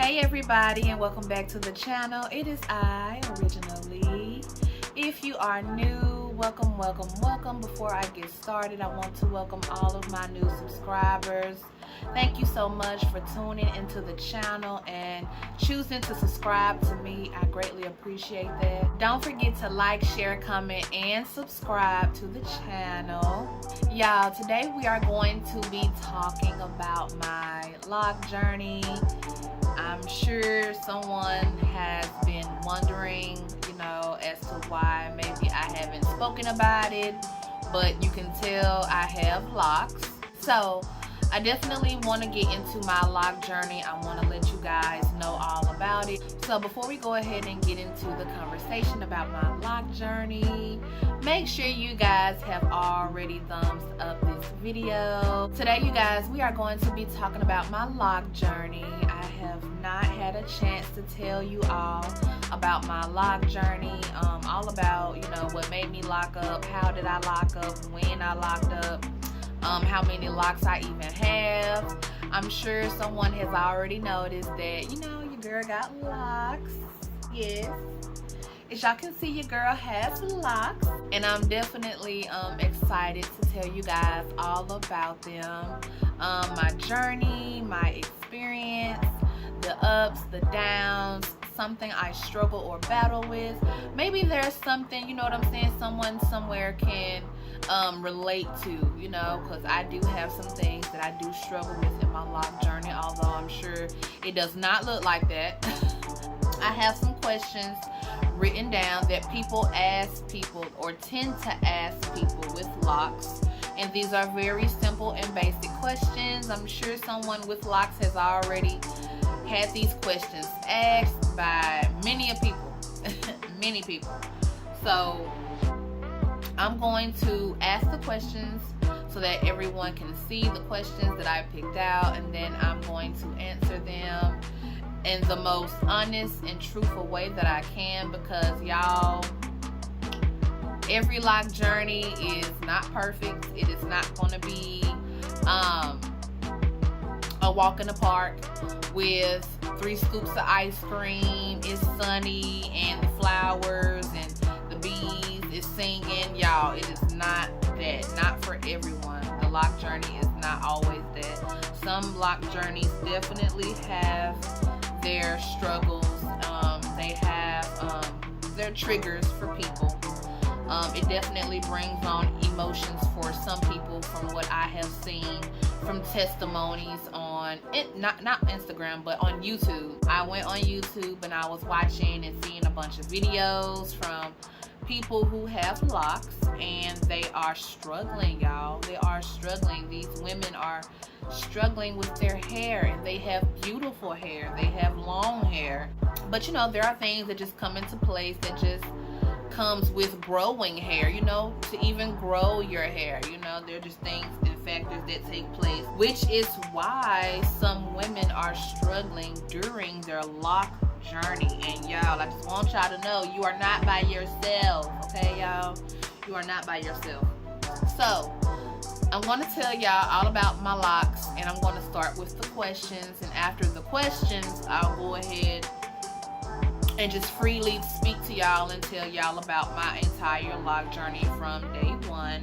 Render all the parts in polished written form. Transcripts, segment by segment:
Hey everybody, and welcome back to the channel. It is I, OriginaLii. If you are new, welcome. Before I get started, I want to welcome all of my new subscribers. Thank you so much for tuning into the channel and choosing to subscribe to me. I greatly appreciate that. Don't forget to like, share, comment, and subscribe to the channel. Y'all, today we are going to be talking about my lock journey. I'm sure someone has been wondering, as to why maybe I haven't spoken about it, but you can tell I have locks. So I definitely want to get into my lock journey. I want to let you guys know all about it. So before we go ahead and get into the conversation about my lock journey, make sure you guys have already thumbs up this video. Today, you guys, we are going to be talking about my lock journey. I have not had a chance to tell you all about my lock journey, all about, what made me lock up, how did I lock up, when I locked up, how many locks I even have. I'm sure someone has already noticed that, your girl got locks. Yes. As y'all can see, your girl has locks. And I'm definitely excited to tell you guys all about them. My journey, my experience, the ups, the downs, something I struggle or battle with. Maybe there's something, someone somewhere can relate to, because I do have some things that I do struggle with in my lock journey, although I'm sure it does not look like that. I have some questions written down that people ask people or tend to ask people with locks, and these are very simple and basic questions. I'm sure someone with locks has already had these questions asked by many people. Many people. So I'm going to ask the questions so that everyone can see the questions that I picked out, and then I'm going to answer them in the most honest and truthful way that I can, because y'all, every lock journey is not perfect. It is not going to be a walk in the park with 3 scoops of ice cream. It's sunny and the flowers and the bees is singing. Y'all, it is not that. Not for everyone. The lock journey is not always that. Some lock journeys definitely have their struggles. They have their triggers for people. It definitely brings on emotions for some people, from what I have seen from testimonies on not Instagram, but on YouTube. I went on YouTube and I was watching and seeing a bunch of videos from people who have locks, and they are struggling, y'all. They are struggling. These women are struggling with their hair, and they have beautiful hair. They have long hair. But there are things that just come into place that just comes with growing hair, to even grow your hair. There are just things and factors that take place, which is why some women are struggling during their lock journey. And y'all, I just want y'all to know, you are not by yourself, okay, y'all? You are not by yourself. So I'm going to tell y'all all about my locks, and I'm going to start with the questions, and after the questions, I'll go ahead and just freely speak to y'all and tell y'all about my entire lock journey from day one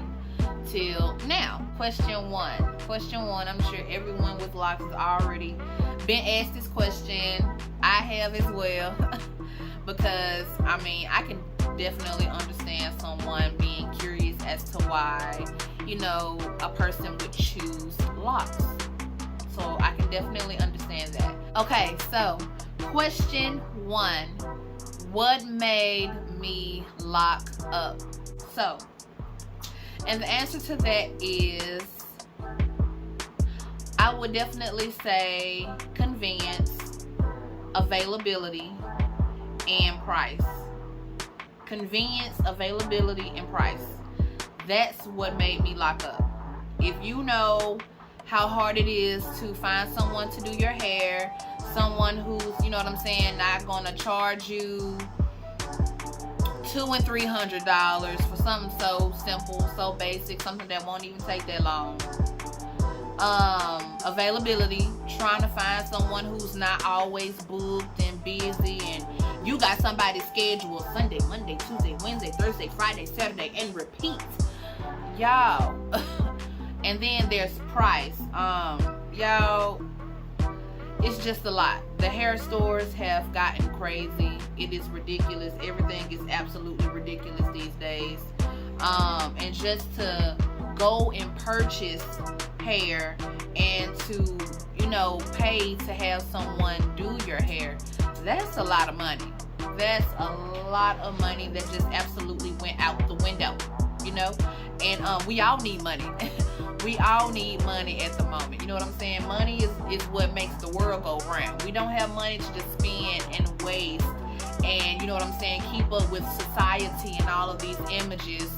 till now. Question one, I'm sure everyone with locks has already been asked this question. I have as well. Because I can definitely understand someone being curious as to why a person would choose locks. So I can definitely understand that. Okay, so question 1, what made me lock up? So, and the answer to that is, I would definitely say convenience, availability, and price. Convenience, availability, and price. That's what made me lock up. If you know how hard it is to find someone to do your hair, someone who's, not gonna charge you $200 and $300 for something so simple, so basic, something that won't even take that long. availability, trying to find someone who's not always booked and busy, and you got somebody scheduled Sunday, Monday, Tuesday, Wednesday, Thursday, Friday, Saturday, and repeat, y'all. And then there's price. Y'all, it's just a lot. The hair stores have gotten crazy. It is ridiculous. Everything is absolutely ridiculous these days. And just to go and purchase hair and to, you know, pay to have someone do your hair, that's a lot of money. That's a lot of money that just absolutely went out the window, you know. And we all need money. We all need money at the moment. You know what I'm saying? Money is what makes the world go round. We don't have money to just spend and waste and, you know what I'm saying, keep up with society and all of these images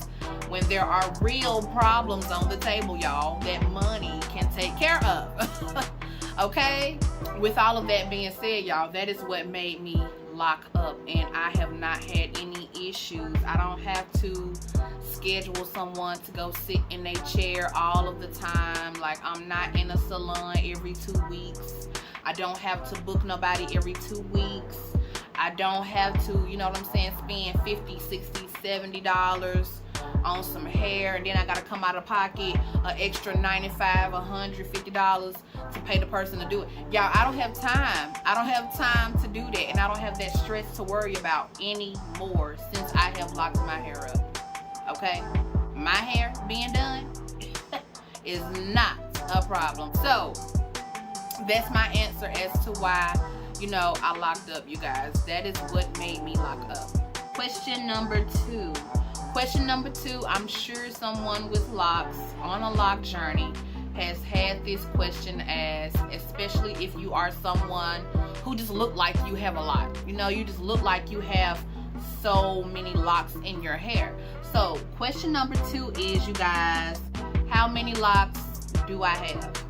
when there are real problems on the table, y'all, that money can take care of. Okay? With all of that being said, y'all, that is what made me lock up, and I have not had any issues. I don't have to schedule someone to go sit in a chair all of the time. Like, I'm not in a salon every 2 weeks. I don't have to book nobody every 2 weeks. I don't have to, you know what I'm saying, spend $50, $60, $70 on some hair, and then I gotta come out of pocket an extra $95, $150 to pay the person to do it. Y'all, I don't have time. I don't have time to do that, and I don't have that stress to worry about anymore since I have locked my hair up. Okay? My hair being done is not a problem. So that's my answer as to why, you know, I locked up, you guys. That is what made me lock up. Question number two. Question number two, I'm sure someone with locks on a lock journey has had this question asked, especially if you are someone who just look like you have a lot. You know, you just look like you have so many locks in your hair. So question number two is, you guys, how many locks do I have?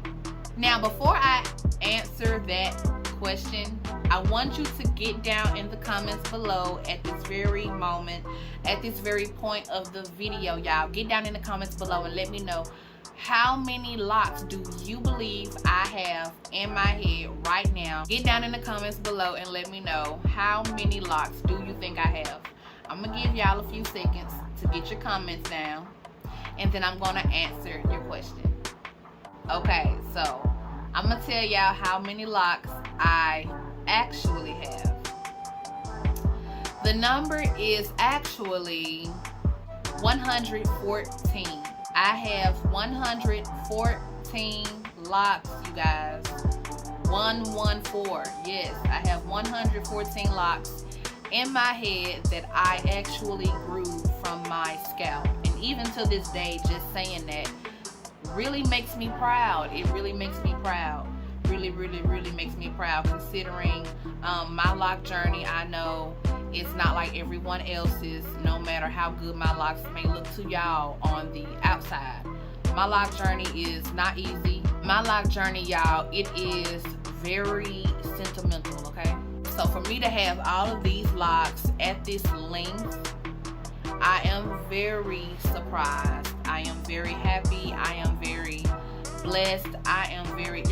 Now, before I answer that question, I want you to get down in the comments below at this very moment, at this very point of the video, y'all. Get down in the comments below and let me know, how many locks do you believe I have in my head right now? Get down in the comments below and let me know, how many locks do you think I have? I'm gonna give y'all a few seconds to get your comments down, and then I'm gonna answer your question. Okay, so I'm gonna tell y'all how many locks I actually have. The number is actually 114. I have 114 locks, you guys. 114. Yes, I have 114 locks in my head that I actually grew from my scalp. And even to this day, just saying that really makes me proud. It really makes me proud. Really makes me proud, considering my lock journey. I know it's not like everyone else's, no matter how good my locks may look to y'all on the outside. My lock journey is not easy. My lock journey, y'all, it is very sentimental, okay? So for me to have all of these locks at this length, I am very surprised. I am very happy. I am very blessed. I am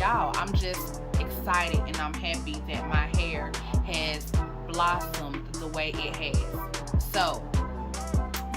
y'all, I'm just excited and I'm happy that my hair has blossomed the way it has. So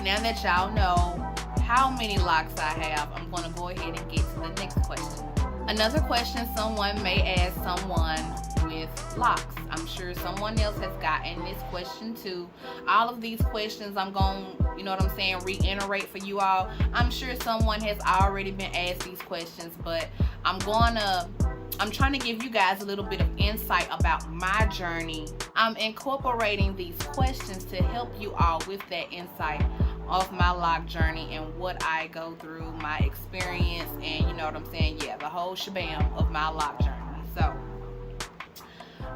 now that y'all know how many locks I have, I'm going to go ahead and get to the next question. Another question someone may ask someone with locks. I'm sure someone else has gotten this question too. All of these questions I'm going, you know what I'm saying, reiterate for you all. I'm sure someone has already been asked these questions, but I'm trying to give you guys a little bit of insight about my journey. I'm incorporating these questions to help you all with that insight of my lock journey and what I go through, my experience, and you know what I'm saying, yeah, the whole shebang of my lock journey. So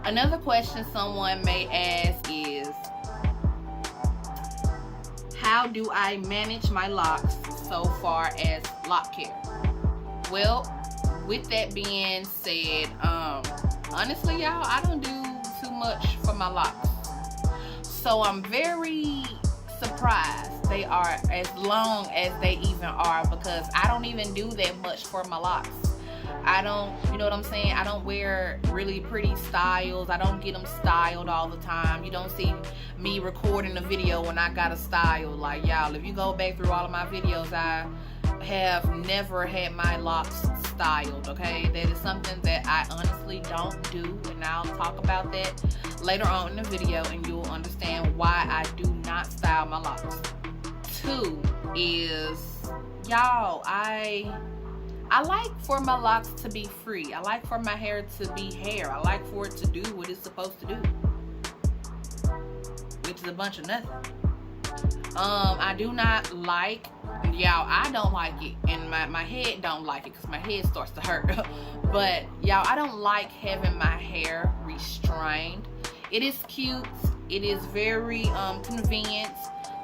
another question someone may ask is, how do I manage my locks so far as lock care? Well, with that being said, honestly, y'all, I don't do too much for my locks. So I'm very surprised they are as long as they even are, because I don't even do that much for my locks. I don't, you know what I'm saying? I don't wear really pretty styles. I don't get them styled all the time. You don't see me recording a video when I got a style. Like, y'all, if you go back through all of my videos, I have never had my locks styled, okay? That is something that I honestly don't do, and I'll talk about that later on in the video, and you'll understand why I do not style my locks. 2 is, y'all, I like for my locks to be free. I like for my hair to be hair. I like for it to do what it's supposed to do, which is a bunch of nothing. I do not like, y'all, I don't like it, and my head don't like it because my head starts to hurt. But y'all, I don't like having my hair restrained. It is cute. It is very convenient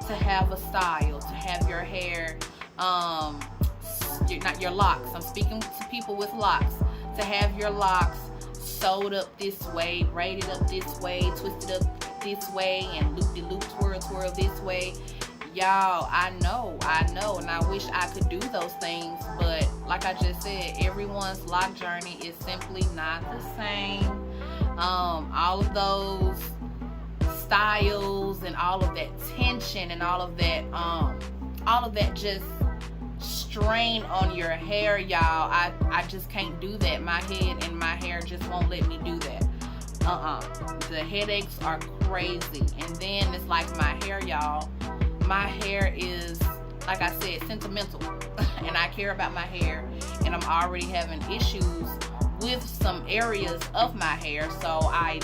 to have a style, to have your hair, not your locks. I'm speaking to people with locks. To have your locks sewed up this way, braided up this way, twisted up this way, and loop-de-loop, twirl this way. Y'all, I know, and I wish I could do those things, but like I just said, everyone's lock journey is simply not the same. All of those styles and all of that tension and all of that just strain on your hair, y'all. I just can't do that. My head and my hair just won't let me do that. The headaches are crazy. And then it's like my hair, y'all. My hair is, like I said, sentimental. And I care about my hair. And I'm already having issues with some areas of my hair. So I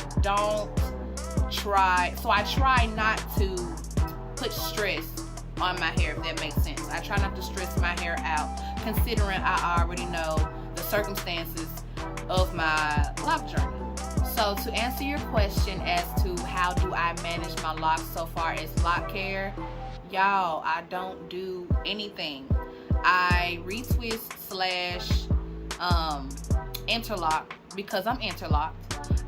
try not to put stress on my hair, if that makes sense. I try not to stress my hair out, considering I already know the circumstances of my lock journey. So to answer your question as to how do I manage my locks so far as lock care, y'all, I don't do anything. I retwist / interlock because I'm interlocked.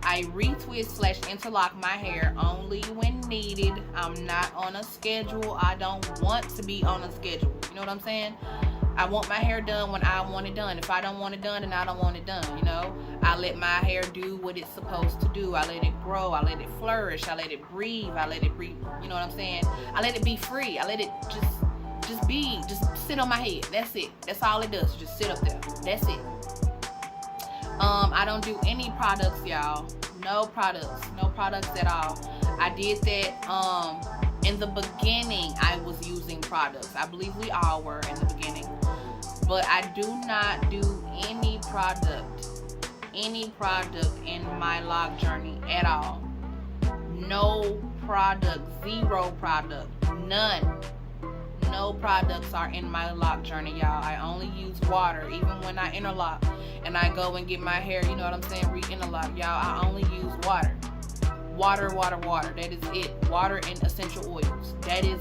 I retwist / interlock my hair only when needed. I'm not on a schedule. I don't want to be on a schedule. You know what I'm saying? I want my hair done when I want it done. If I don't want it done, then I don't want it done, you know? I let my hair do what it's supposed to do. I let it grow. I let it flourish. I let it breathe. I let it breathe. You know what I'm saying? I let it be free. I let it just sit on my head. That's it. That's all it does. Just sit up there. That's it. I don't do any products, y'all. No products at all. I did that in the beginning. I was using products. I believe we all were in the beginning, but I do not do any product in my lock journey at all. No product, zero product, none. No products are in my lock journey, y'all. I only use water. Even when I interlock and I go and get my hair, you know what I'm saying, re-interlock, y'all, I only use water. Water. That is it. Water and essential oils. That is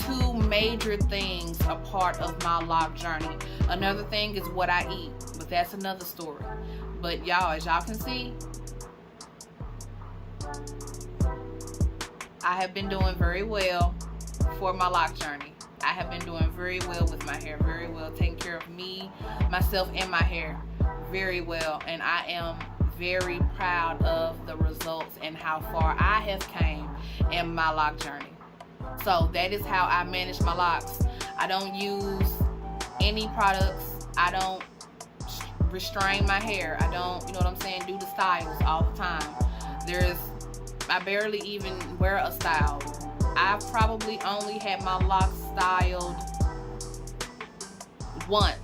2 major things a part of my lock journey. Another thing is what I eat, but that's another story. But y'all, as y'all can see, I have been doing very well for my lock journey. I have been doing very well with my hair, very well, taking care of me, myself, and my hair very well. And I am very proud of the results and how far I have came in my lock journey. So that is how I manage my locks. I don't use any products. I don't restrain my hair. I don't, you know what I'm saying, do the styles all the time. I barely even wear a style. I've probably only had my locks styled once.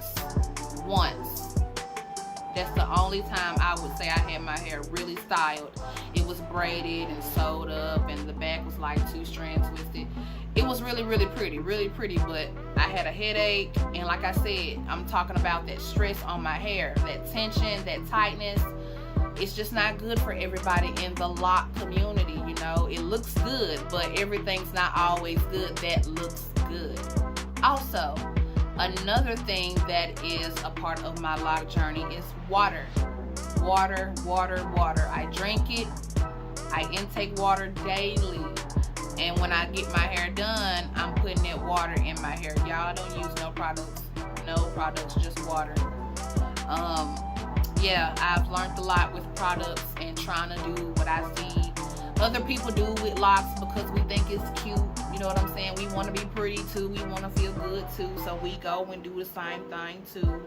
That's the only time I would say I had my hair really styled. It was braided and sewed up, and the back was like 2-strand twisted. It was really pretty, but I had a headache, and like I said, I'm talking about that stress on my hair, that tension, that tightness. It's just not good for everybody in the lock community, you know. It looks good, but everything's not always good that looks good. Also, another thing that is a part of my lock journey is water. Water. I drink it. I intake water daily. And when I get my hair done, I'm putting that water in my hair. Y'all, I don't use no products, just water. yeah, I've learned a lot with products and trying to do what I see other people do with locks because we think it's cute. You know what I'm saying? We want to be pretty too. We want to feel good too. So we go and do the same thing too.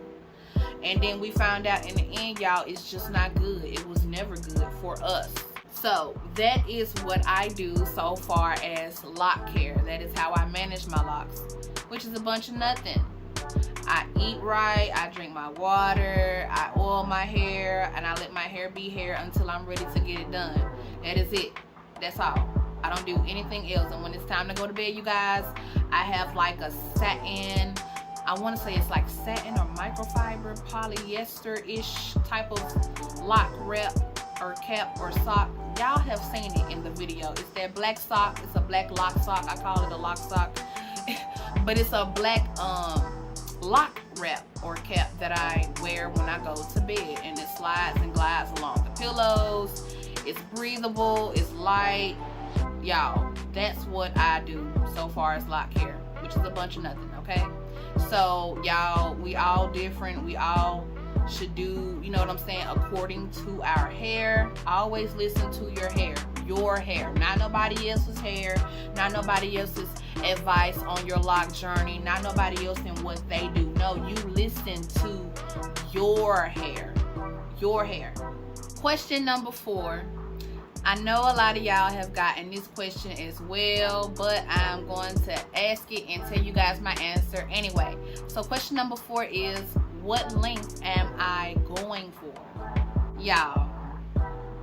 And then we found out in the end, y'all, it's just not good. It was never good for us. So that is what I do so far as lock care. That is how I manage my locks, which is a bunch of nothing. I eat right, I drink my water, I oil my hair, and I let my hair be hair until I'm ready to get it done. That is it. That's all. I don't do anything else. And when it's time to go to bed, you guys, I have like a satin, I want to say it's like satin or microfiber, polyester-ish type of lock wrap or cap or sock. Y'all have seen it in the video. It's that black sock. It's a black lock sock. I call it a lock sock. But it's a black lock wrap or cap that I wear when I go to bed, and it slides and glides along the pillows. It's breathable, it's light. Y'all, that's what I do so far as lock care, which is a bunch of nothing. Okay, so y'all, we all different. We all should do, you know what I'm saying, according to our hair. Always listen to your hair, not nobody else's hair, not nobody else's advice on your lock journey, not nobody else and what they do. No, you listen to your hair. Question number 4. I know a lot of y'all have gotten this question as well, but I'm going to ask it and tell you guys my answer anyway. So question number 4 is, what length am I going for? Y'all,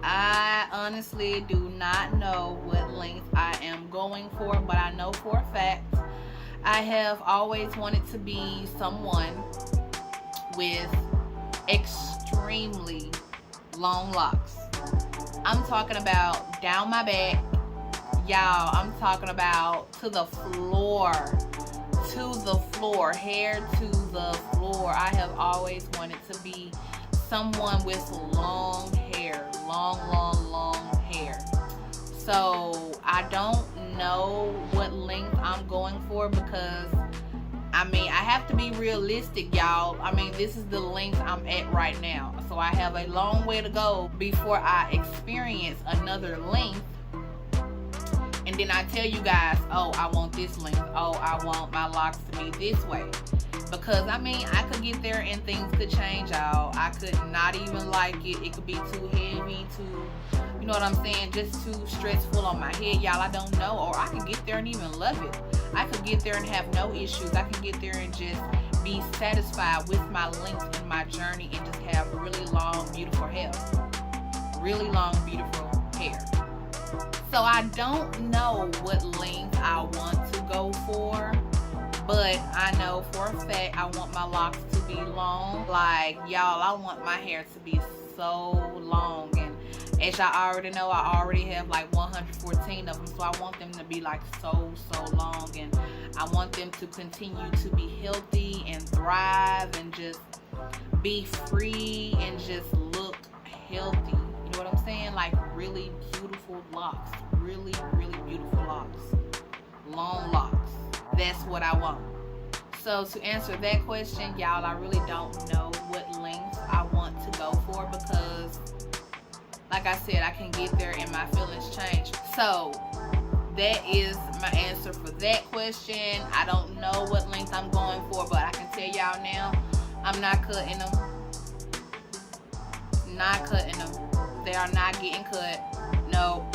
I honestly do not know what length I am going for, but I know for a fact I have always wanted to be someone with extremely long locks. I'm talking about down my back, y'all. I'm talking about to the floor, hair to the floor. I have always wanted to be someone with long hair, long hair. So I don't know what length I'm going for because I mean, I have to be realistic, y'all. I mean, this is the length I'm at right now. So I have a long way to go before I experience another length. And then I tell you guys, oh, I want this length. Oh, I want my locks to be this way. Because, I mean, I could get there and things could change, y'all. I could not even like it. It could be too heavy, too, you know what I'm saying, just too stressful on my head, y'all. I don't know. Or I could get there and even love it. I could get there and have no issues. I could get there and just be satisfied with my length in my journey and just have really long, beautiful hair. Really long, beautiful hair. So I don't know what length I want to go for, but I know for a fact I want my locks to be long. Like, y'all, I want my hair to be so long. And as y'all already know, I already have like 114 of them, so I want them to be like so long, and I want them to continue to be healthy and thrive and just be free and just look healthy. You know what I'm saying? Like really beautiful locks, really beautiful locks, long locks. That's what I want. So to answer that question, y'all, I really don't know what length I want to go for because, like I said, I can get there and my feelings change. So that is my answer for that question. I don't know what length I'm going for, but I can tell y'all now, I'm not cutting them. Not cutting them. They are not getting cut. No.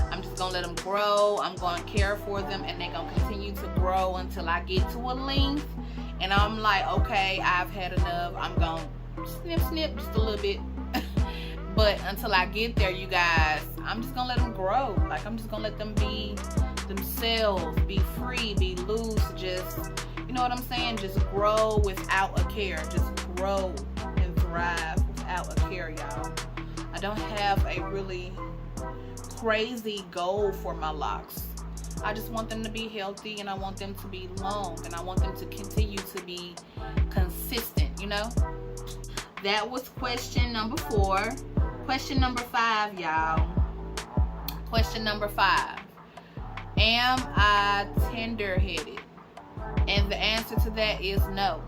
I'm just going to let them grow. I'm going to care for them, and they're going to continue to grow until I get to a length. And I'm like, okay, I've had enough. I'm going to snip just a little bit. But until I get there, you guys, I'm just going to let them grow. Like, I'm just going to let them be themselves, be free, be loose, just, you know what I'm saying? Just grow without a care. Just grow and thrive without a care, y'all. I don't have a really crazy goal for my locks. I just want them to be healthy, and I want them to be long, and I want them to continue to be consistent, you know? That was question number 4. Question number 5, y'all. Question number 5. Am I tender-headed? And the answer to that is no.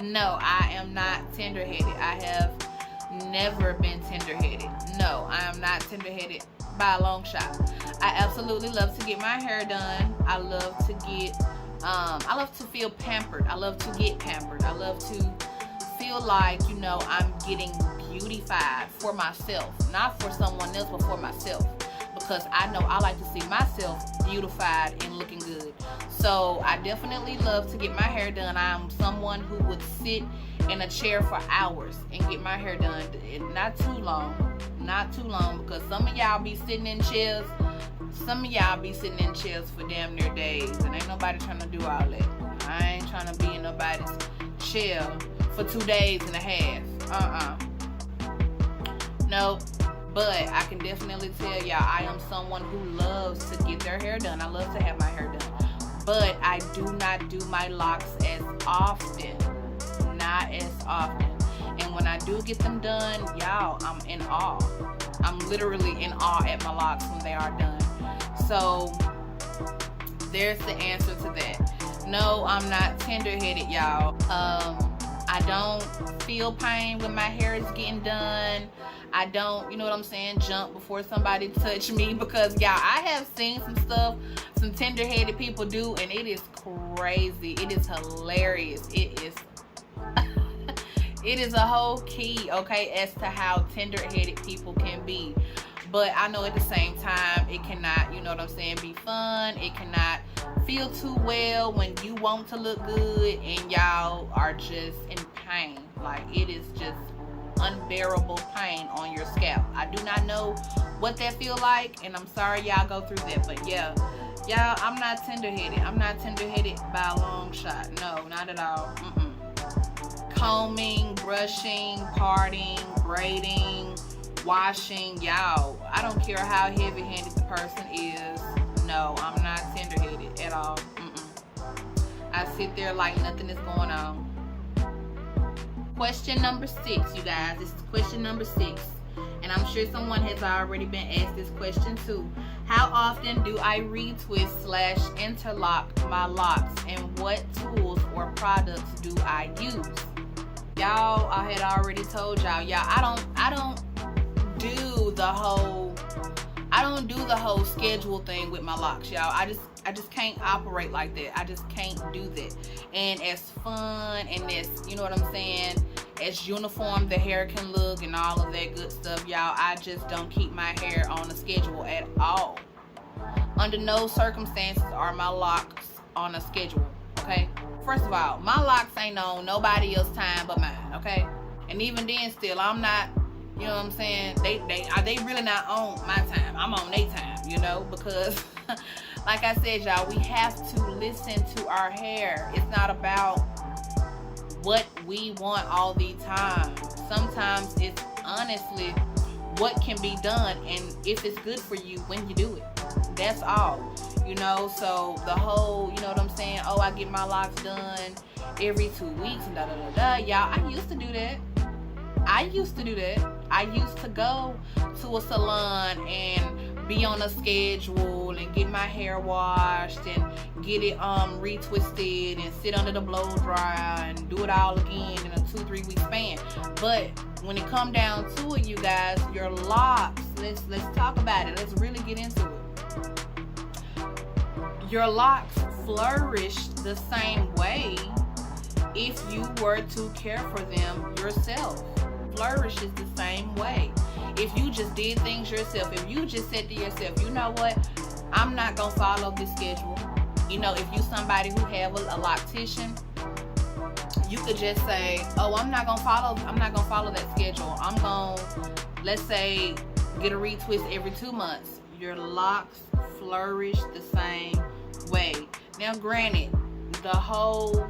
No, I am not tender-headed. I have never been tender-headed. No, I am not tender-headed by a long shot. I absolutely love to get my hair done. I love to feel pampered. I love to get pampered. I love to feel like, you know, I'm getting beautified for myself, not for someone else, but for myself, because I know I like to see myself beautified and looking good. So I definitely love to get my hair done. I'm someone who would sit in a chair for hours and get my hair done. Not too long, because some of y'all be sitting in chairs. Some of y'all be sitting in chairs for damn near days, and ain't nobody trying to do all that. I ain't trying to be in nobody's chair for 2 days and a half. Nope. But I can definitely tell y'all, I am someone who loves to get their hair done. I love to have my hair done. But I do not do my locks as often. Not as often. And when I do get them done, y'all, I'm in awe. I'm literally in awe at my locks when they are done. So there's the answer to that. No, I'm not tender-headed, y'all. I don't feel pain when my hair is getting done. I don't, you know what I'm saying, jump before somebody touch me, because y'all, I have seen some stuff some tender-headed people do, and it is crazy. It is hilarious. It is it is a whole key, okay, as to how tender-headed people can be. But I know at the same time, it cannot, you know what I'm saying, be fun. It cannot feel too well when you want to look good and y'all are just in pain. Like, it is just unbearable pain on your scalp. I do not know what that feel like, and I'm sorry y'all go through that. But yeah, y'all, I'm not tender-headed. I'm not tender-headed by a long shot. No, not at all. Combing, brushing, parting, braiding, washing, y'all, I don't care how heavy-handed the person is. No, I'm not tender-headed at all. I sit there like nothing is going on. Question number 6, you guys. This is question number 6, and I'm sure someone has already been asked this question too. How often do I retwist / interlock my locks, and what tools or products do I use? Y'all, I had already told y'all. I don't do the whole schedule thing with my locks, y'all. I just can't operate like that. I just can't do that. And as fun and as, you know what I'm saying, as uniform the hair can look and all of that good stuff, y'all, I just don't keep my hair on a schedule at all. Under no circumstances are my locks on a schedule, okay? First of all, my locks ain't on nobody else's time but mine, okay? And even then, still, I'm not, you know what I'm saying, they really not on my time. I'm on their time, you know, because like I said, y'all, we have to listen to our hair. It's not about what we want all the time. Sometimes it's honestly what can be done, and if it's good for you when you do it. That's all, you know. So the whole, you know what I'm saying, oh, I get my locks done every 2 weeks and y'all, I used to do that. I used to go to a salon and be on a schedule and get my hair washed and get it retwisted and sit under the blow dryer and do it all again in a 2-3 week span. But when it come down to it, you guys, your locks, let's talk about it. Let's really get into it. Your locks flourish the same way if you were to care for them yourself. Flourishes the same way if you just did things yourself. If you just said to yourself, you know what, I'm not gonna follow this schedule. You know, if you somebody who have a loctician, you could just say, oh, I'm not gonna follow that schedule. I'm gonna, let's say, get a retwist every 2 months. Your locks flourish the same way. Now granted, the whole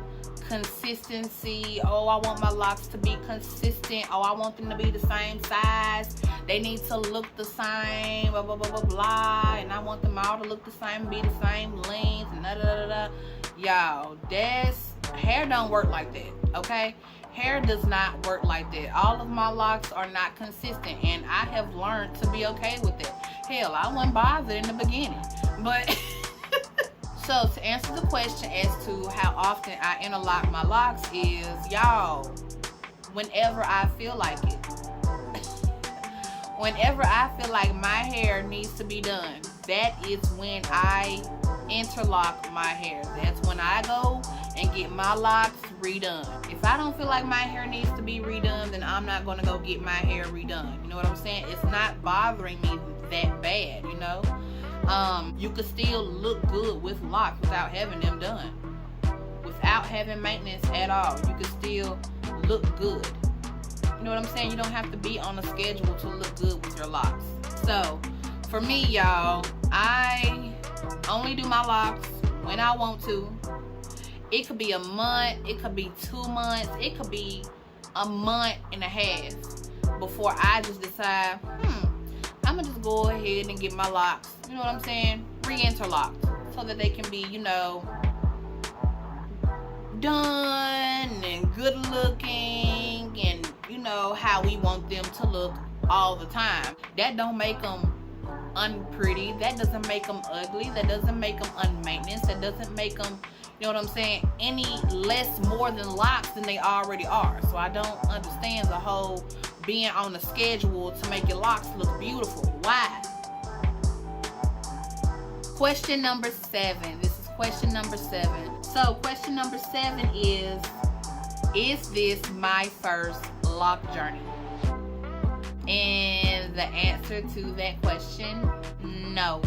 consistency, oh, I want my locks to be consistent, oh, I want them to be the same size, they need to look the same, blah blah blah blah blah, and I want them all to look the same, be the same length, and da da da da. Y'all, that's, hair don't work like that, okay? Hair does not work like that. All of my locks are not consistent, and I have learned to be okay with that. Hell, I wasn't bothered in the beginning, but so to answer the question as to how often I interlock my locks is, y'all, whenever I feel like it. Whenever I feel like my hair needs to be done, that is when I interlock my hair. That's when I go and get my locks redone. If I don't feel like my hair needs to be redone, then I'm not going to go get my hair redone. You know what I'm saying? It's not bothering me that bad, you know? You could still look good with locks without having them done. Without having maintenance at all, you could still look good. You know what I'm saying? You don't have to be on a schedule to look good with your locks. So, for me, y'all, I only do my locks when I want to. It could be a month, it could be 2 months, it could be a month and a half before I just decide, I'm gonna just go ahead and get my locks, you know what I'm saying, re-interlocked, so that they can be, you know, done and good looking, and you know how we want them to look all the time. That don't make them unpretty, that doesn't make them ugly, that doesn't make them unmaintened, that doesn't make them, you know what I'm saying, any less more than locks than they already are. So I don't understand the whole being on a schedule to make your locks look beautiful. Why? Question number 7. This is question number 7. So question number 7 is this my first lock journey? And the answer to that question, no.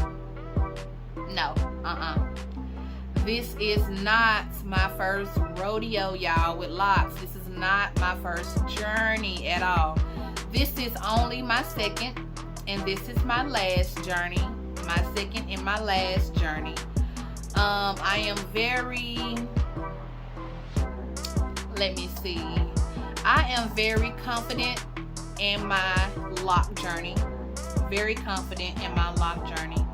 This is not my first rodeo, y'all, with locks. This is not my first journey at all. This is only my second, and this is my last journey. My second and my last journey. I am very, I am very confident in my lock journey. Very confident in my lock journey.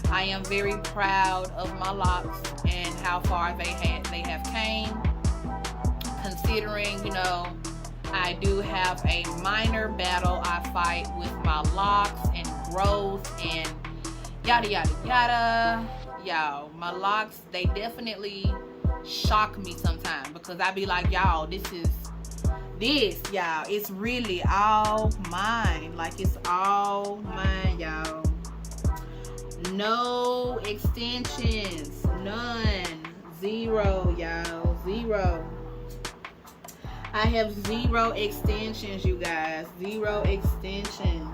I am very proud of my locks and how far they have came. Considering, you know, I do have a minor battle I fight with my locks and growth and yada yada yada. Y'all, my locks, they definitely shock me sometimes, because I be like, y'all, this, y'all, it's really all mine. Like, it's all mine, y'all. No extensions, none, 0, y'all, 0. I have 0 extensions, you guys, 0 extensions.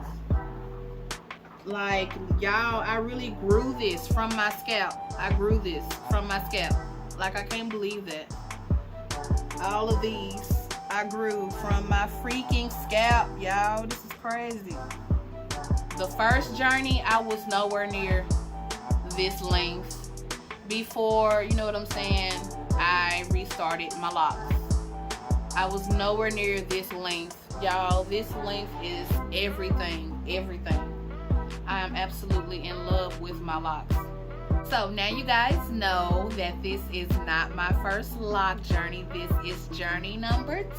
Like, y'all, I really grew this from my scalp. I grew this from my scalp. Like, I can't believe that. All of these I grew from my freaking scalp, y'all. This is crazy. The first journey, I was nowhere near this length before, you know what I'm saying, I restarted my locks. I was nowhere near this length. Y'all, this length is everything. I am absolutely in love with my locks. So now you guys know that this is not my first lock journey. This is journey number 2.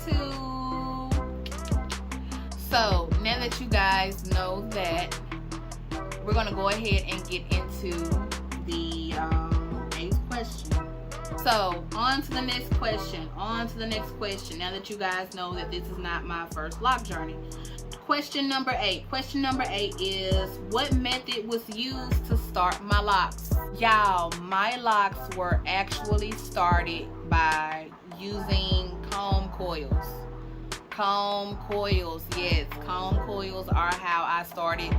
So now that you guys know that, we're going to go ahead and get into the 8th question. So on to the next question. Now that you guys know that this is not my first lock journey. Question number 8. Question number 8 is, what method was used to start my locks? Y'all, my locks were actually started by using comb coils. Comb coils, yes, comb coils are how I started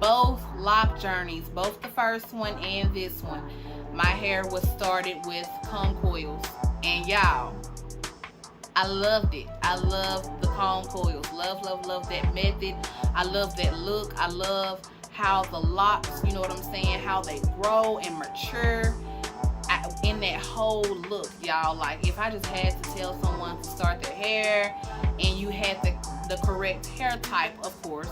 both lock journeys, both the first one and this one. My hair was started with comb coils, and y'all, I loved it. I love the comb coils. Love that method. I love that look. I love how the locks, you know what I'm saying, how they grow and mature in that whole look, y'all. Like, if I just had to tell someone to start their hair, and you had the correct hair type, of course,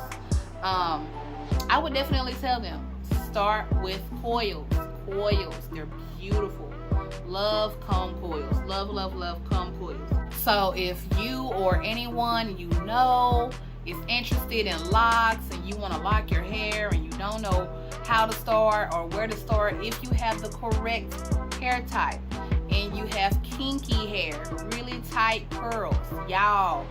I would definitely tell them, start with coils. They're beautiful. Love comb coils. Love comb coils. So if you or anyone you know is interested in locks, and you want to lock your hair and you don't know how to start or where to start, if you have the correct hair type and you have kinky hair, really tight curls, y'all,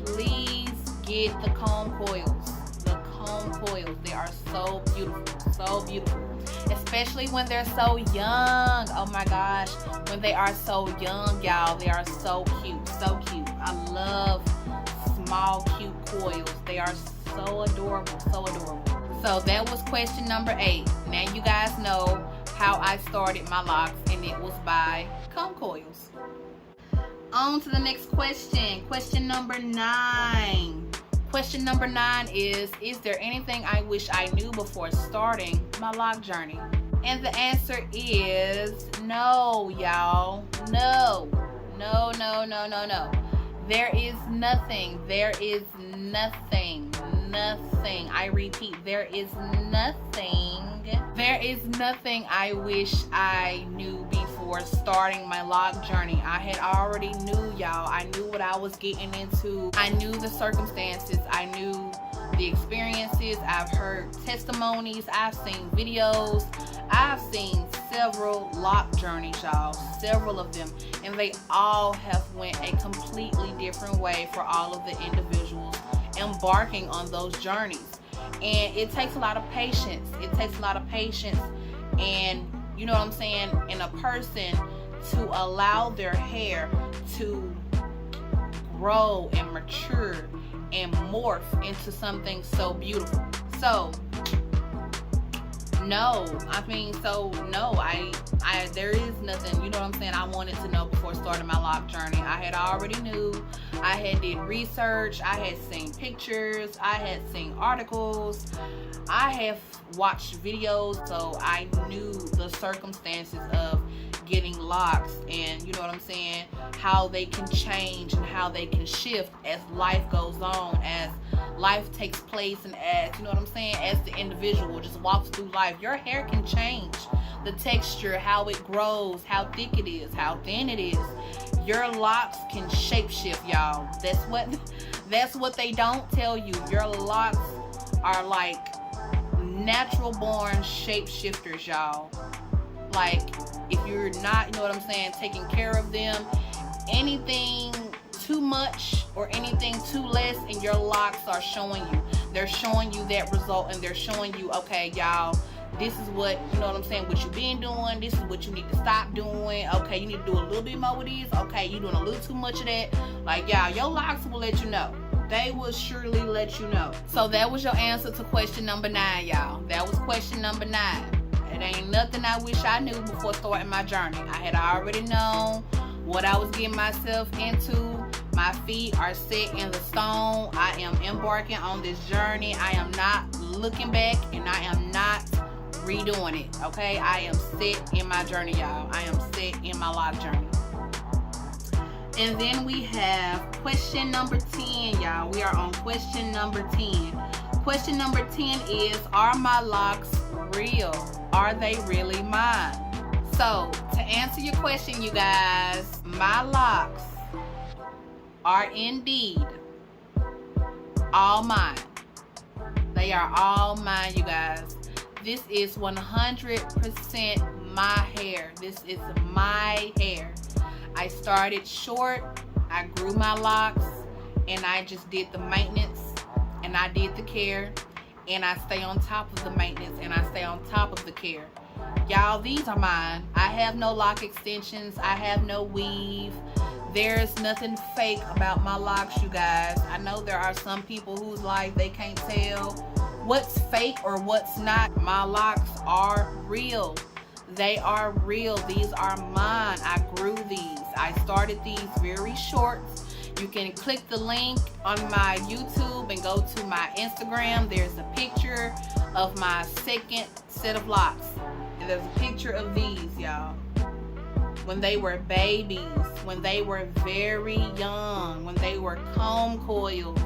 please get the comb coils. The comb comb coils. They are so beautiful, so beautiful. Especially when they're so young. Oh my gosh, when they are so young, y'all, they are so cute, so cute. I love small, cute coils. They are so adorable, so adorable. So that was question number 8. Now you guys know how I started my locks, and it was by comb coils. On to the next question. Question number 9. Question number 9 is there anything I wish I knew before starting my lock journey? And the answer is no, y'all. No. No, no, no, no, no. There is nothing. There is nothing. Nothing. I repeat, there is nothing. There is nothing I wish I knew before starting my lock journey. I had already knew, y'all. I knew what I was getting into. I knew the circumstances. I knew the experiences. I've heard testimonies. I've seen videos. I've seen several lock journeys, y'all. Several of them. And they all have went a completely different way for all of the individuals embarking on those journeys. And it takes a lot of patience. It takes a lot of patience, and you know what I'm saying, in a person to allow their hair to grow and mature and morph into something so beautiful. So no, there is nothing, you know what I'm saying, I wanted to know before starting my lock journey. I had already knew. I had did research. I had seen pictures. I had seen articles. I have watched videos, so I knew the circumstances of getting locks, and you know what I'm saying, how they can change and how they can shift as life goes on, as life takes place, and as, you know what I'm saying, as the individual just walks through life. Your hair can change, the texture, how it grows, how thick it is, how thin it is. Your locks can shapeshift, y'all. That's what they don't tell you. Your locks are like natural born shapeshifters, y'all. Like, if you're not, you know what I'm saying, taking care of them, anything too much or anything too less, and your locks are showing you. They're showing you that result, and they're showing you, okay, y'all, this is what, you know what I'm saying, what you've been doing. This is what you need to stop doing. Okay, you need to do a little bit more with this. Okay, you're doing a little too much of that. Like, y'all, your locks will let you know. They will surely let you know. So that was your answer to question number 9, y'all. That was question number 9. It ain't nothing I wish I knew before starting my journey. I had already known what I was getting myself into. My feet are set in the stone. I am embarking on this journey. I am not looking back, and I am not redoing it. Okay, I am set in my journey, y'all. I am set in my lock journey. And then we have question number 10, y'all. We are on question number 10. Question number 10 is, are my locks real? Are they really mine? So to answer your question, you guys, my locks are indeed all mine. They are all mine, you guys. This is 100% my hair. This is my hair. I started short, I grew my locks, and I just did the maintenance, and I did the care, and I stay on top of the maintenance, and I stay on top of the care. Y'all, these are mine. I have no lock extensions. I have no weave. There's nothing fake about my locks, you guys. I know there are some people who's like, they can't tell what's fake or what's not. My locks are real. They are real. These are mine. I grew these. I started these very short. You can click the link on my YouTube and go to my Instagram. There's a picture of my second set of locks. And there's a picture of these, y'all. When they were babies, when they were very young, when they were comb coils.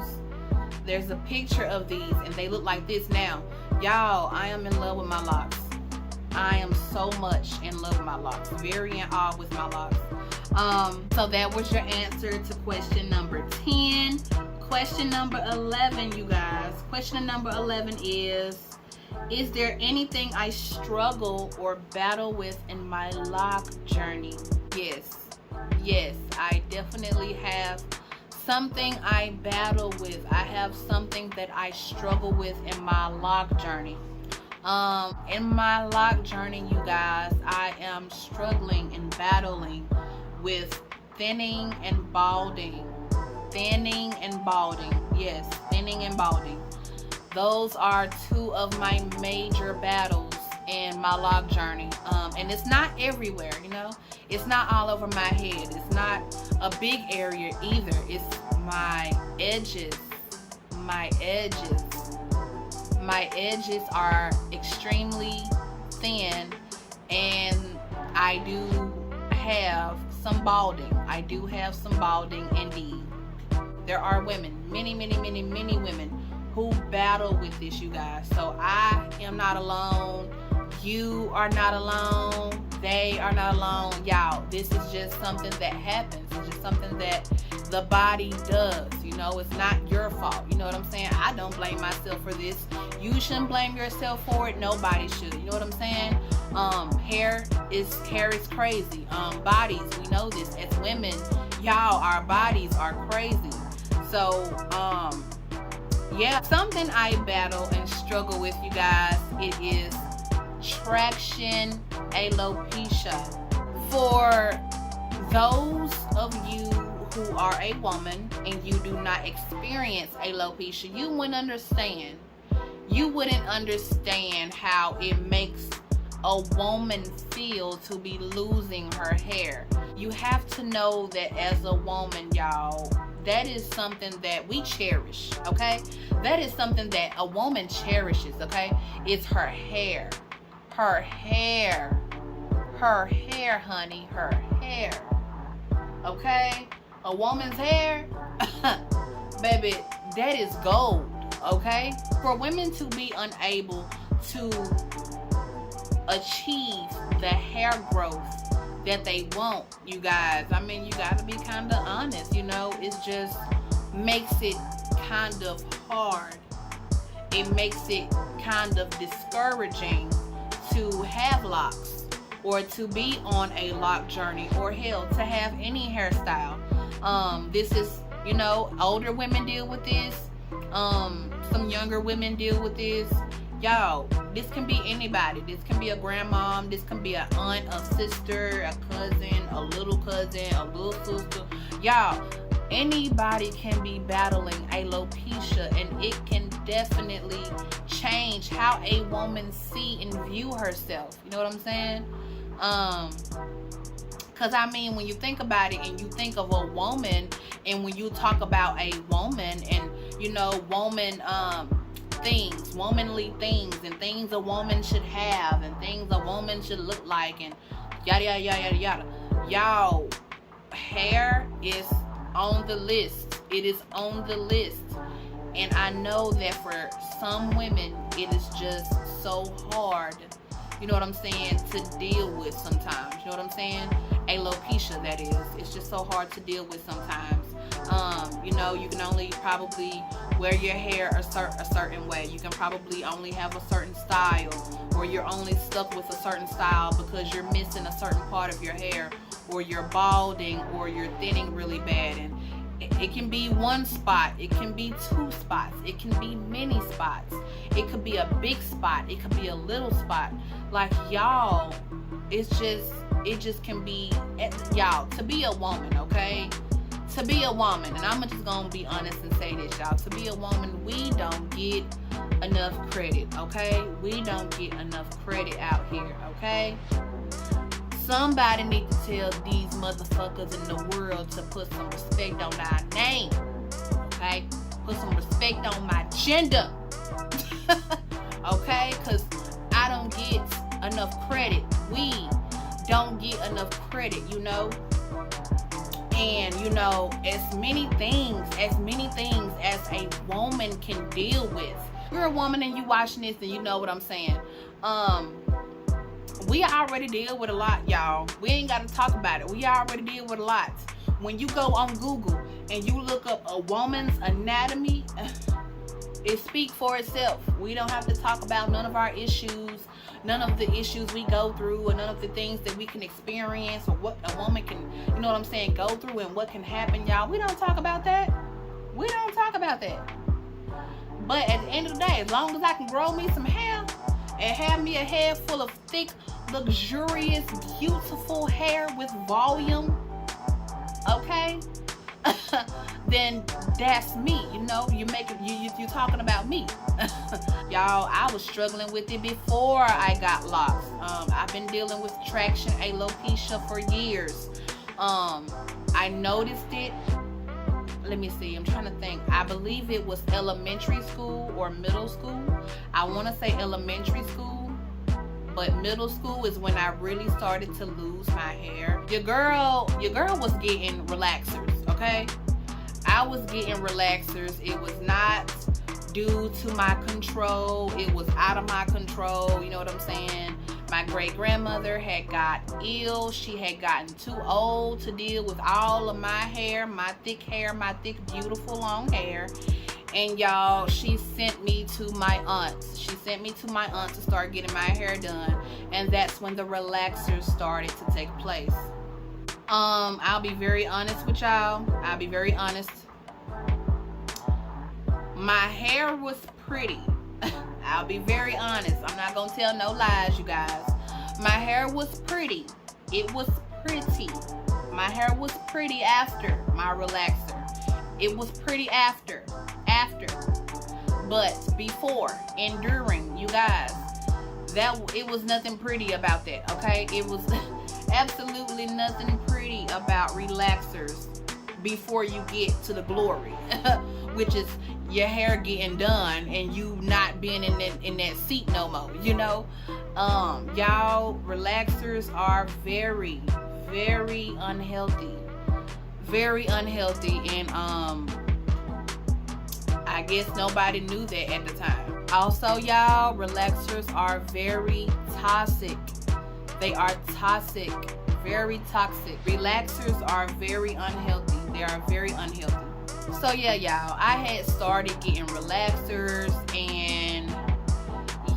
There's a picture of these, and they look like this now. Y'all, I am in love with my locks. I am so much in love with my locks. Very in awe with my locks. So that was your answer to question number 10. Question number 11, you guys. Question number 11 is there anything I struggle or battle with in my lock journey? Yes, I definitely have something I battle with. I have something that I struggle with in my lock journey. In my lock journey, you guys, I am struggling and battling with thinning and balding. Thinning and balding. Yes, thinning and balding. Those are two of my major battles in my lock journey. And it's not everywhere, you know. It's not all over my head. It's not a big area either. It's my edges. My edges. My edges are extremely thin, and I do have some balding. I do have some balding indeed. There are women, many women who battle with this, you guys. So I am not alone. You are not alone. They are not alone. Y'all, this is just something that happens. It's just something that the body does. You know, it's not your fault. You know what I'm saying? I don't blame myself for this. You shouldn't blame yourself for it. Nobody should. You know what I'm saying? Hair is crazy. Bodies, we know this as women. Y'all, our bodies are crazy. So, yeah, something I battle and struggle with, you guys, it is traction alopecia. For those of you who are a woman and you do not experience alopecia, you wouldn't understand. You wouldn't understand how it makes a woman feel to be losing her hair. You have to know that as a woman, y'all, that is something that we cherish, okay? That is something that a woman cherishes, okay? It's her hair. Her hair. Her hair, honey. Her hair. Okay? A woman's hair, baby, that is gold, okay? For women to be unable to achieve the hair growth that they want, you guys, I mean, you gotta be kind of honest, you know. It just makes it kind of hard. It makes it kind of discouraging to have locks, or to be on a lock journey, or hell, to have any hairstyle. This is, you know, older women deal with this. Some younger women deal with this. Y'all, this can be anybody. This can be a grandmom. This can be an aunt, a sister, a cousin, a little sister. Y'all, anybody can be battling alopecia, and it can definitely change how a woman see and view herself. You know what I'm saying? Because I mean, when you think about it and you think of a woman, and when you talk about a woman and, you know, woman things, womanly things, and things a woman should have, and things a woman should look like, and yada yada yada yada. Y'all, hair is on the list. It is on the list. And I know that for some women it is just so hard, you know what I'm saying, to deal with sometimes. You know what I'm saying? Alopecia, that is. It's just so hard to deal with sometimes. You know, you can only probably wear your hair a certain way. You can probably only have a certain style, or you're only stuck with a certain style because you're missing a certain part of your hair, or you're balding, or you're thinning really bad. And it can be one spot, it can be two spots, it can be many spots, it could be a big spot, it could be a little spot. Like, y'all, it just can be, y'all, to be a woman, okay? To be a woman, and I'm just gonna be honest and say this, y'all. To be a woman, we don't get enough credit, okay? We don't get enough credit out here, okay? Somebody need to tell these motherfuckers in the world to put some respect on our name, okay? Put some respect on my gender, okay? Because I don't get enough credit. We don't get enough credit, you know? And, you know, as many things as a woman can deal with. You're a woman and you watching this and you know what I'm saying. We already deal with a lot, y'all. We ain't got to talk about it. We already deal with a lot. When you go on Google and you look up a woman's anatomy, It speaks for itself. We don't have to talk about none of our issues, none of the issues we go through, or none of the things that we can experience, or what a woman can, you know what I'm saying, go through, and what can happen, y'all. We don't talk about that. We don't talk about that. But at the end of the day, as long as I can grow me some hair and have me a head full of thick, luxurious, beautiful hair with volume, okay, then that's me. You know, you're talking about me. Y'all, I was struggling with it before I got locks. I've been dealing with Traction Alopecia for years. I noticed it. Let me see, I'm trying to think. I believe it was elementary school or middle school. I want to say elementary school, but middle school is when I really started to lose my hair. Your girl was getting relaxers, okay? I was getting relaxers. It was not due to my control. It was out of my control, you know what I'm saying? My great grandmother had got ill. She had gotten too old to deal with all of my hair, my thick, beautiful long hair. And y'all, she sent me to my aunts. She sent me to my aunt to start getting my hair done. And that's when the relaxers started to take place. I'll be very honest with y'all. I'll be very honest. My hair was pretty. I'll be very honest. I'm not gonna tell no lies, you guys. My hair was pretty. It was pretty. My hair was pretty after my relaxer. It was pretty after. But before and during, you guys, it was nothing pretty about that, okay? It was absolutely nothing pretty about relaxers before you get to the glory, which is your hair getting done and you not being in that seat no more, you know. Y'all, relaxers are very, very unhealthy, and I guess nobody knew that at the time. Also, y'all, relaxers are very toxic. They are toxic, very toxic. Relaxers are very unhealthy. They are very unhealthy. So yeah, y'all, I had started getting relaxers, and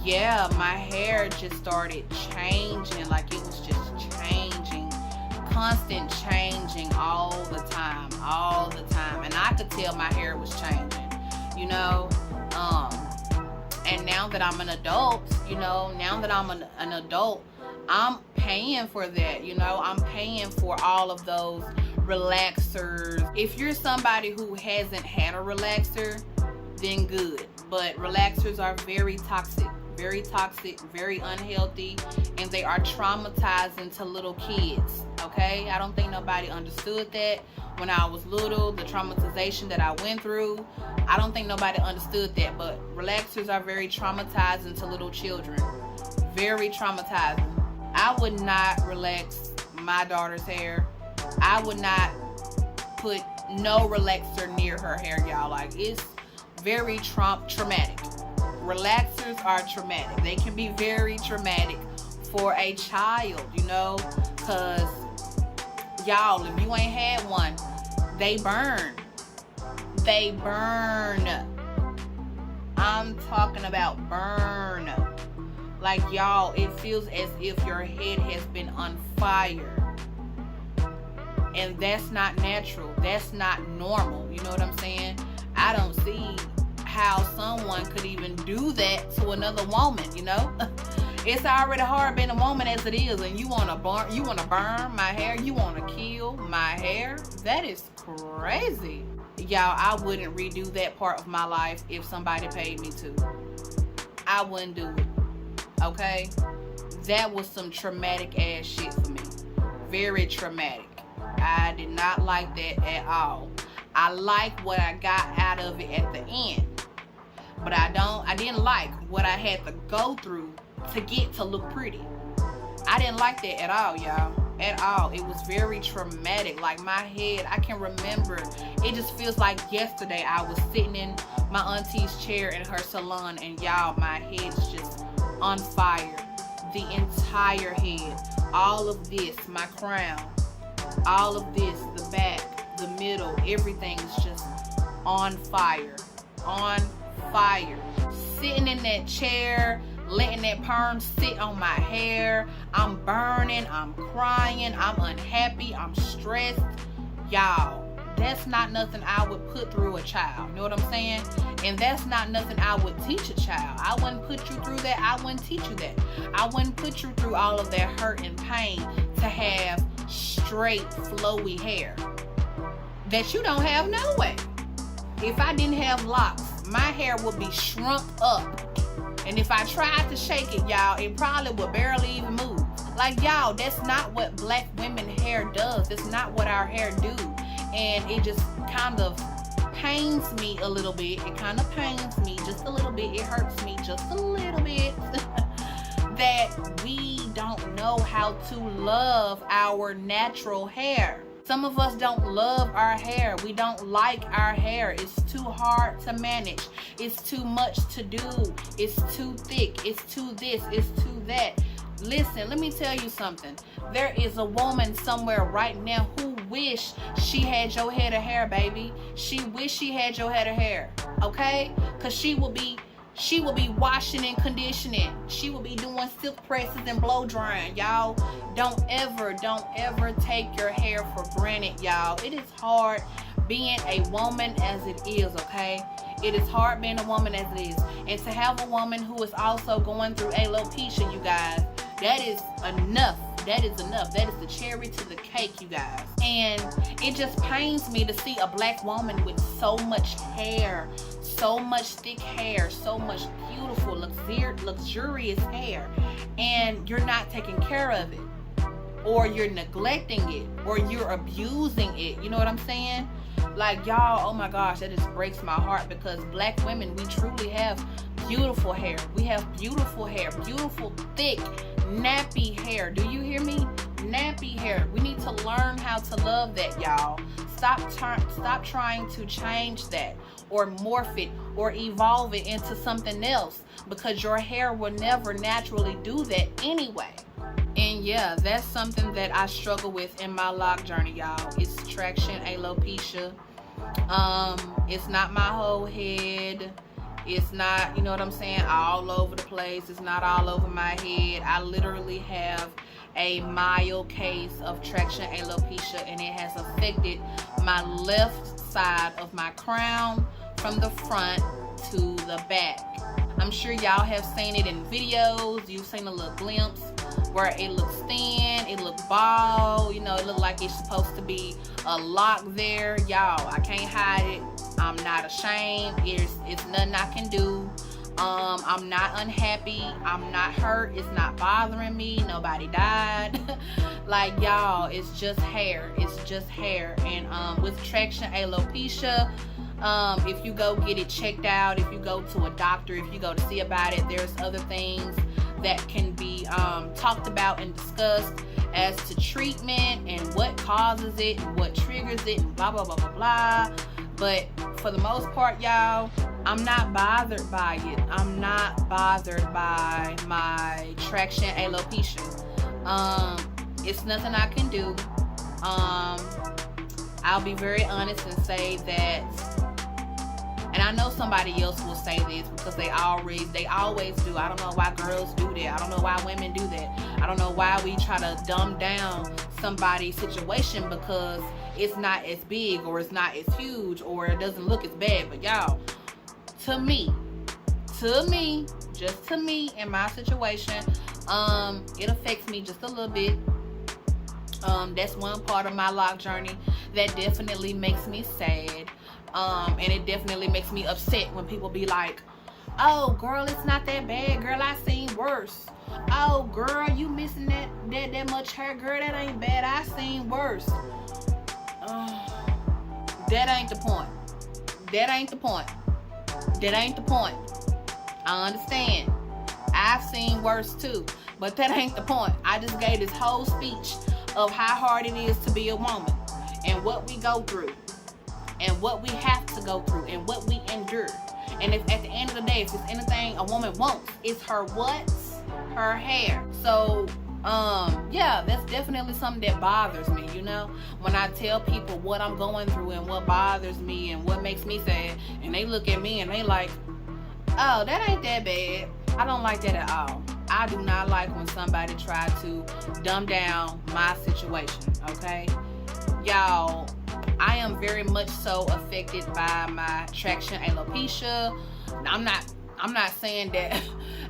yeah, my hair just started changing. Like, it was just changing, constant changing all the time. And I could tell my hair was changing, you know. And now that I'm an adult, I'm paying for that, you know. I'm paying for all of those relaxers. If you're somebody who hasn't had a relaxer, then good. But relaxers are very toxic, very unhealthy, and they are traumatizing to little kids, okay? I don't think nobody understood that when I was little, the traumatization that I went through. I don't think nobody understood that, but relaxers are very traumatizing to little children. Very traumatizing. I would not relax my daughter's hair. I would not put no relaxer near her hair, y'all. Like, it's very traumatic. Relaxers are traumatic. They can be very traumatic for a child, you know, because y'all, if you ain't had one, they burn. I'm talking about burn. Like, y'all, it feels as if your head has been on fire. And that's not natural. That's not normal. You know what I'm saying? I don't see how someone could even do that to another woman, you know? It's already hard being a woman as it is, and you wanna burn my hair, you wanna kill my hair. That is crazy. Y'all, I wouldn't redo that part of my life if somebody paid me to. I wouldn't do it. Okay? That was some traumatic ass shit for me. Very traumatic. I did not like that at all. I like what I got out of it at the end, but I didn't like what I had to go through to get to look pretty. I didn't like that at all, y'all. At all. It was very traumatic. Like, my head, I can remember, it just feels like yesterday I was sitting in my auntie's chair in her salon, and y'all, my head is just on fire. The entire head, all of this, my crown, all of this, the back, the middle, everything is just on fire. On fire. Sitting in that chair, letting that perm sit on my hair. I'm burning, I'm crying, I'm unhappy, I'm stressed. Y'all, that's not nothing I would put through a child. You know what I'm saying? And that's not nothing I would teach a child. I wouldn't put you through that. I wouldn't teach you that. I wouldn't put you through all of that hurt and pain to have straight, flowy hair that you don't have no way. If I didn't have locks, my hair would be shrunk up. And if I tried to shake it, y'all, it probably would barely even move. Like, y'all, that's not what black women hair does. That's not what our hair do. And it just kind of pains me a little bit. It kind of pains me just a little bit. It hurts me just a little bit that we don't know how to love our natural hair. Some of us don't love our hair. We don't like our hair. It's too hard to manage. It's too much to do. It's too thick. It's too this. It's too that. Listen, let me tell you something. There is a woman somewhere right now who wish she had your head of hair, baby. She wish she had your head of hair, okay? Because she will be washing and conditioning. She will be doing silk presses and blow drying. Y'all, don't ever take your hair for granted, y'all. It is hard being a woman as it is, okay? It is hard being a woman as it is. And to have a woman who is also going through alopecia, you guys, that is enough. That is enough. That is the cherry to the cake, you guys. And it just pains me to see a black woman with so much hair, so much thick hair, so much beautiful, luxurious hair, and you're not taking care of it, or you're neglecting it, or you're abusing it. You know what I'm saying? Like, y'all, oh my gosh, that just breaks my heart, because black women, we truly have beautiful hair. We have beautiful hair, beautiful, thick, nappy hair. Do you hear me? Nappy hair. We need to learn how to love that, y'all. Stop trying to change that or morph it or evolve it into something else, because your hair will never naturally do that anyway. And yeah, that's something that I struggle with in my lock journey, y'all. It's traction alopecia. It's not my whole head. It's not, you know what I'm saying, all over the place. It's not all over my head. I literally have a mild case of traction alopecia, and it has affected my left side of my crown from the front to the back. I'm sure y'all have seen it in videos. You've seen a little glimpse where it looks thin, it looks bald, you know, it looks like it's supposed to be a lock there. Y'all, I can't hide it. I'm not ashamed. It's nothing I can do. I'm not unhappy. I'm not hurt. It's not bothering me. Nobody died. Like, y'all, it's just hair. It's just hair. And with traction alopecia, if you go get it checked out, if you go to a doctor, if you go to see about it, there's other things that can be talked about and discussed as to treatment and what causes it and what triggers it and blah, blah, blah, blah, blah. But for the most part, y'all, I'm not bothered by it. I'm not bothered by my traction alopecia. It's nothing I can do. I'll be very honest and say that, and I know somebody else will say this because they always do. I don't know why girls do that. I don't know why women do that. I don't know why we try to dumb down somebody's situation because it's not as big or it's not as huge or it doesn't look as bad. But y'all, to me, just to me in my situation, it affects me just a little bit. That's one part of my lock journey that definitely makes me sad. And it definitely makes me upset when people be like, oh girl, it's not that bad, girl, I seen worse. Oh girl, you missing that much hair, girl, that ain't bad, I seen worse. That ain't the point. That ain't the point. That ain't the point. I understand. I've seen worse too, but that ain't the point. I just gave this whole speech of how hard it is to be a woman and what we go through and what we have to go through and what we endure. And if at the end of the day, if it's anything a woman wants, it's her what? Her hair. So yeah, that's definitely something that bothers me, you know, when I tell people what I'm going through and what bothers me and what makes me sad, and they look at me and they like, Oh, that ain't that bad. I don't like that at all. I do not like when somebody try to dumb down my situation, okay? Y'all, I am very much so affected by my traction alopecia. I'm not saying that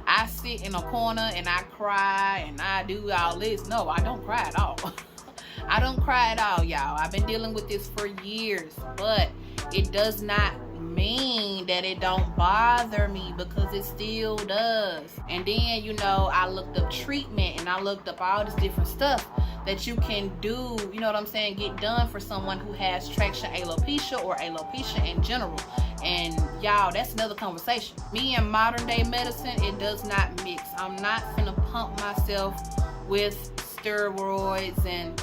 I sit in a corner and I cry and I do all this. No, I don't cry at all. I don't cry at all, y'all. I've been dealing with this for years, but it does not mean that it don't bother me, because it still does. And then, you know, I looked up treatment and I looked up all this different stuff that you can do, you know what I'm saying, get done for someone who has traction alopecia or alopecia in general. And y'all, that's another conversation. Me and modern day medicine, it does not mix. I'm not gonna pump myself with steroids and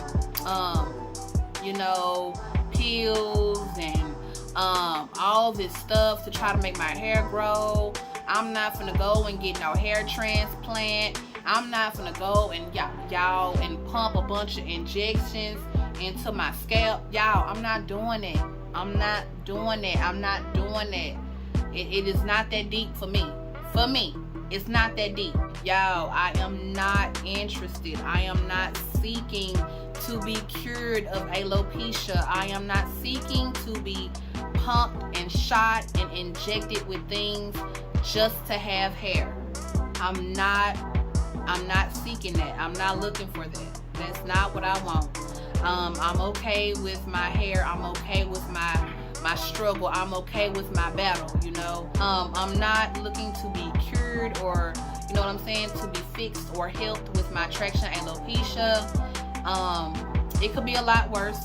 you know, pills and all this stuff to try to make my hair grow. I'm not gonna go and get no hair transplant. I'm not gonna go and y'all and pump a bunch of injections into my scalp. Y'all, I'm not doing it. I'm not doing it. I'm not doing it. It is not that deep for me. For me, it's not that deep. Y'all, I am not interested. I am not seeking to be cured of alopecia. I am not seeking to be pumped and shot and injected with things just to have hair. I'm not seeking that. I'm not looking for that. That's not what I want. I'm okay with my hair. I'm okay with my struggle. I'm okay with my battle, you know. I'm not looking to be cured or, you know what I'm saying, to be fixed or helped with my traction alopecia. It could be a lot worse.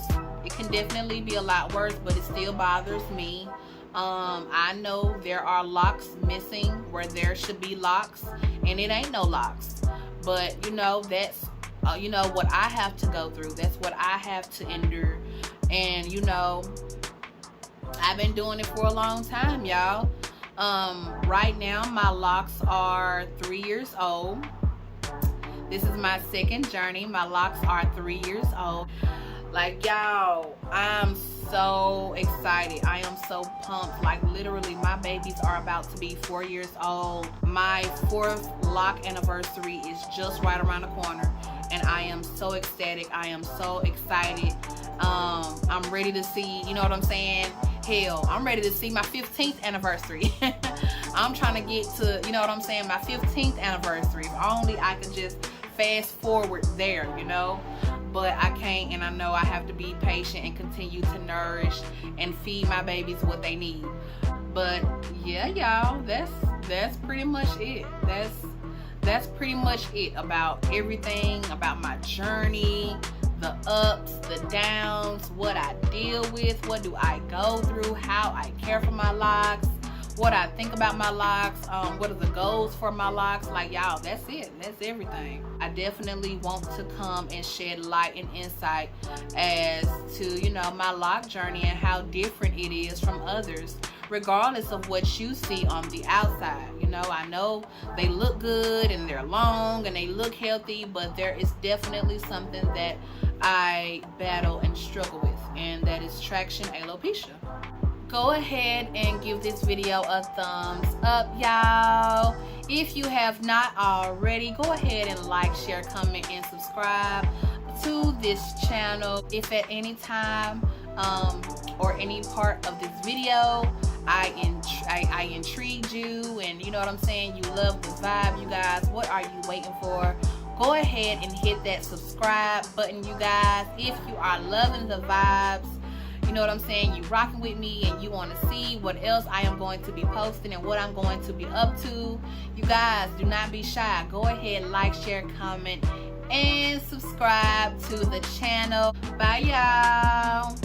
It can definitely be a lot worse, but it still bothers me. I know there are locks missing where there should be locks, and it ain't no locks. But you know, that's you know what I have to go through. That's what I have to endure. And you know, I've been doing it for a long time, y'all. Right now my locks are 3 years old. This is my second journey. My locks are 3 years old. Like, y'all, I'm so excited. I am so pumped. Like, literally, my babies are about to be 4 years old. My 4th lock anniversary is just right around the corner, and I am so ecstatic. I am so excited. I'm ready to see, you know what I'm saying? Hell, I'm ready to see my 15th anniversary. I'm trying to get to, you know what I'm saying, my 15th anniversary. If only I could just fast forward there, you know. But I can't, and I know I have to be patient and continue to nourish and feed my babies what they need. But yeah, y'all, that's pretty much it. That's pretty much it about everything, about my journey, the ups, the downs, what I deal with, what do I go through, how I care for my locks, what I think about my locks, what are the goals for my locks. Like, y'all, that's it. That's everything. I definitely want to come and shed light and insight as to, you know, my lock journey and how different it is from others, regardless of what you see on the outside. You know, I know they look good and they're long and they look healthy, but there is definitely something that I battle and struggle with, and that is traction alopecia. Go ahead and give this video a thumbs up, y'all. If you have not already, go ahead and like, share, comment, and subscribe to this channel. If at any time or any part of this video I intrigued you, and you know what I'm saying, you love the vibe, you guys, what are you waiting for? Go ahead and hit that subscribe button, you guys. If you are loving the vibes, you know what I'm saying, you rocking with me and you want to see what else I am going to be posting and what I'm going to be up to, you guys, do not be shy. Go ahead, like, share, comment, and subscribe to the channel. Bye, y'all.